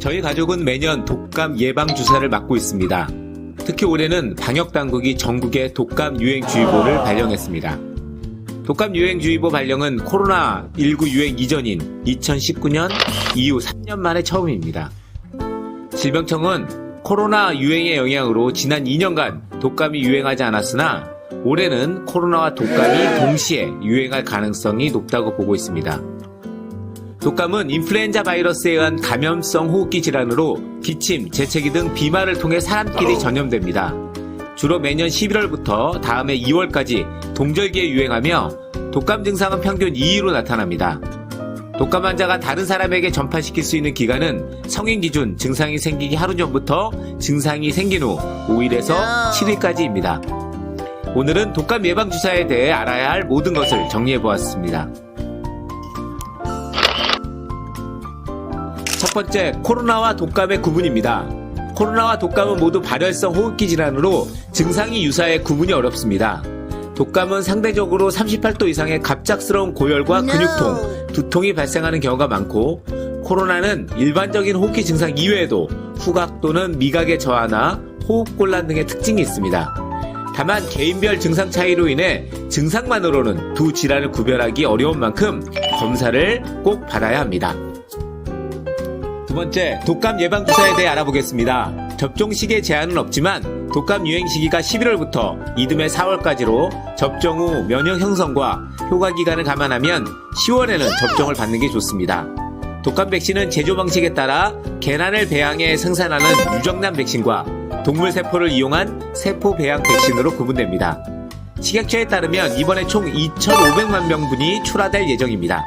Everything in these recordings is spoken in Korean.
저희 가족은 매년 독감 예방주사를 맞고 있습니다. 특히 올해는 방역당국이 전국에 독감 유행주의보를 발령했습니다. 독감 유행주의보 발령은 코로나19 유행 이전인 2019년 이후 3년 만에 처음입니다. 질병청은 코로나 유행의 영향으로 지난 2년간 독감이 유행하지 않았으나 올해는 코로나와 독감이 동시에 유행할 가능성이 높다고 보고 있습니다. 독감은 인플루엔자 바이러스에 의한 감염성 호흡기 질환으로 기침, 재채기 등 비말을 통해 사람끼리 전염됩니다. 주로 매년 11월부터 다음해 2월까지 동절기에 유행하며 독감 증상은 평균 2일로 나타납니다. 독감 환자가 다른 사람에게 전파시킬 수 있는 기간은 성인 기준 증상이 생기기 하루 전부터 증상이 생긴 후 5일에서 7일까지입니다. 오늘은 독감 예방주사에 대해 알아야 할 모든 것을 정리해보았습니다. 첫 번째, 코로나와 독감의 구분입니다. 코로나와 독감은 모두 발열성 호흡기 질환으로 증상이 유사해 구분이 어렵습니다. 독감은 상대적으로 38도 이상의 갑작스러운 고열과 근육통, 두통이 발생하는 경우가 많고, 코로나는 일반적인 호흡기 증상 이외에도 후각 또는 미각의 저하나 호흡곤란 등의 특징이 있습니다. 다만 개인별 증상 차이로 인해 증상만으로는 두 질환을 구별하기 어려운 만큼 검사를 꼭 받아야 합니다. 두 번째, 독감 예방주사에 대해 알아보겠습니다. 접종 시기에 제한은 없지만 독감 유행 시기가 11월부터 이듬해 4월까지로 접종 후 면역 형성과 효과 기간을 감안하면 10월에는 접종을 받는 게 좋습니다. 독감 백신은 제조 방식에 따라 개난을 배양해 생산하는 유정란 백신과 동물 세포를 이용한 세포 배양 백신으로 구분됩니다. 식약처에 따르면 이번에 총 2,500만 명분이 출하될 예정입니다.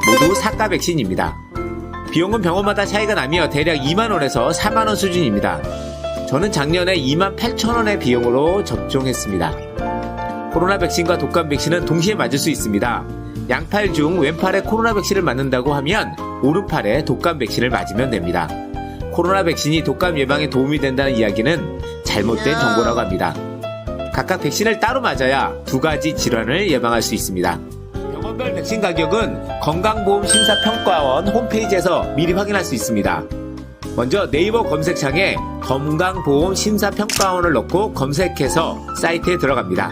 모두 사가 백신입니다. 비용은 병원마다 차이가 나며 대략 2만원에서 4만원 수준입니다. 저는 작년에 28,000원의 비용으로 접종했습니다. 코로나 백신과 독감 백신은 동시에 맞을 수 있습니다. 양팔 중 왼팔에 코로나 백신을 맞는다고 하면 오른팔에 독감 백신을 맞으면 됩니다. 코로나 백신이 독감 예방에 도움이 된다는 이야기는 잘못된 정보라고 합니다. 각각 백신을 따로 맞아야 두 가지 질환을 예방할 수 있습니다. 병원별 백신 가격은 건강보험심사평가원 홈페이지에서 미리 확인할 수 있습니다. 먼저 네이버 검색창에 건강보험심사평가원을 넣고 검색해서 사이트에 들어갑니다.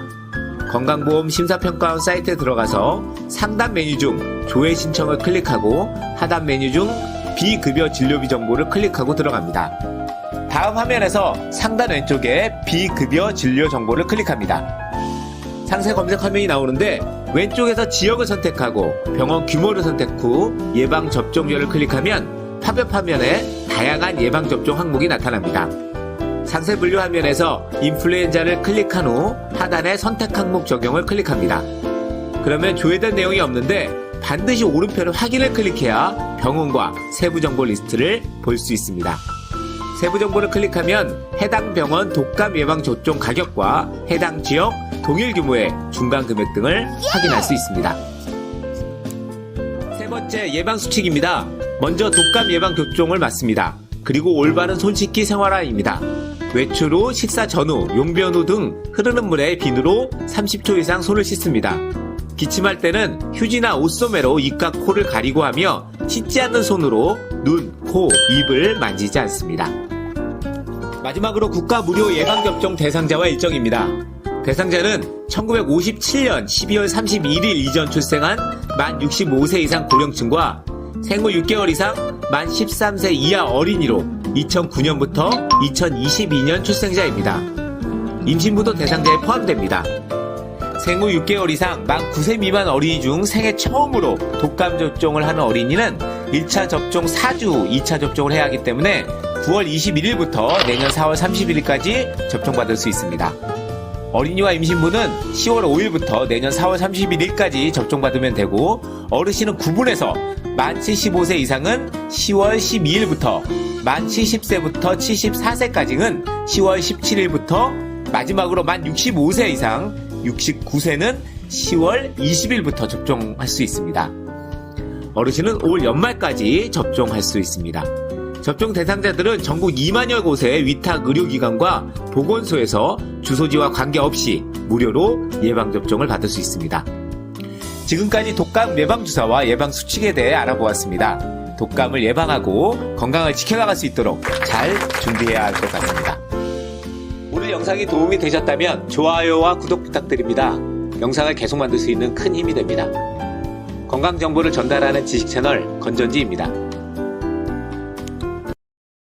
건강보험심사평가원 사이트에 들어가서 상단 메뉴 중 조회 신청을 클릭하고 하단 메뉴 중 비급여 진료비 정보를 클릭하고 들어갑니다. 다음 화면에서 상단 왼쪽에 비급여 진료 정보를 클릭합니다. 상세 검색 화면이 나오는데 왼쪽에서 지역을 선택하고 병원 규모를 선택 후 예방접종률을 클릭하면 팝업 화면에 다양한 예방접종 항목이 나타납니다. 상세 분류 화면에서 인플루엔자를 클릭한 후 하단에 선택 항목 적용을 클릭합니다. 그러면 조회된 내용이 없는데 반드시 오른편을 확인을 클릭해야 병원과 세부 정보 리스트를 볼 수 있습니다. 세부 정보를 클릭하면 해당 병원 독감 예방 접종 가격과 해당 지역 동일 규모의 중간 금액 등을 확인할 수 있습니다. 세 번째, 예방 수칙입니다. 먼저 독감 예방 접종을 맞습니다. 그리고 올바른 손 씻기 생활화입니다. 외출 후, 식사 전후, 용변 후 등 흐르는 물에 비누로 30초 이상 손을 씻습니다. 기침할 때는 휴지나 옷소매로 입과 코를 가리고 하며 씻지 않는 손으로 눈, 코, 입을 만지지 않습니다. 마지막으로 국가 무료 예방접종 대상자와 일정입니다. 대상자는 1957년 12월 31일 이전 출생한 만 65세 이상 고령층과 생후 6개월 이상 만 13세 이하 어린이로 2009년부터 2022년 출생자입니다. 임신부도 대상자에 포함됩니다. 생후 6개월 이상 만 9세 미만 어린이 중 생애 처음으로 독감 접종을 하는 어린이는 1차 접종 4주 후 2차 접종을 해야 하기 때문에 9월 21일부터 내년 4월 31일까지 접종받을 수 있습니다. 어린이와 임신부는 10월 5일부터 내년 4월 31일까지 접종받으면 되고, 어르신은 구분해서 만 75세 이상은 10월 12일부터, 만 70세부터 74세까지는 10월 17일부터, 마지막으로 만 65세 이상 69세는 10월 20일부터 접종할 수 있습니다. 어르신은 올 연말까지 접종할 수 있습니다. 접종 대상자들은 전국 2만여 곳의 위탁 의료기관과 보건소에서 주소지와 관계없이 무료로 예방접종을 받을 수 있습니다. 지금까지 독감 예방주사와 예방수칙에 대해 알아보았습니다. 독감을 예방하고 건강을 지켜나갈 수 있도록 잘 준비해야 할 것 같습니다. 오늘 영상이 도움이 되셨다면 좋아요와 구독 부탁드립니다. 영상을 계속 만들 수 있는 큰 힘이 됩니다. 건강 정보를 전달하는 지식 채널 건전지입니다.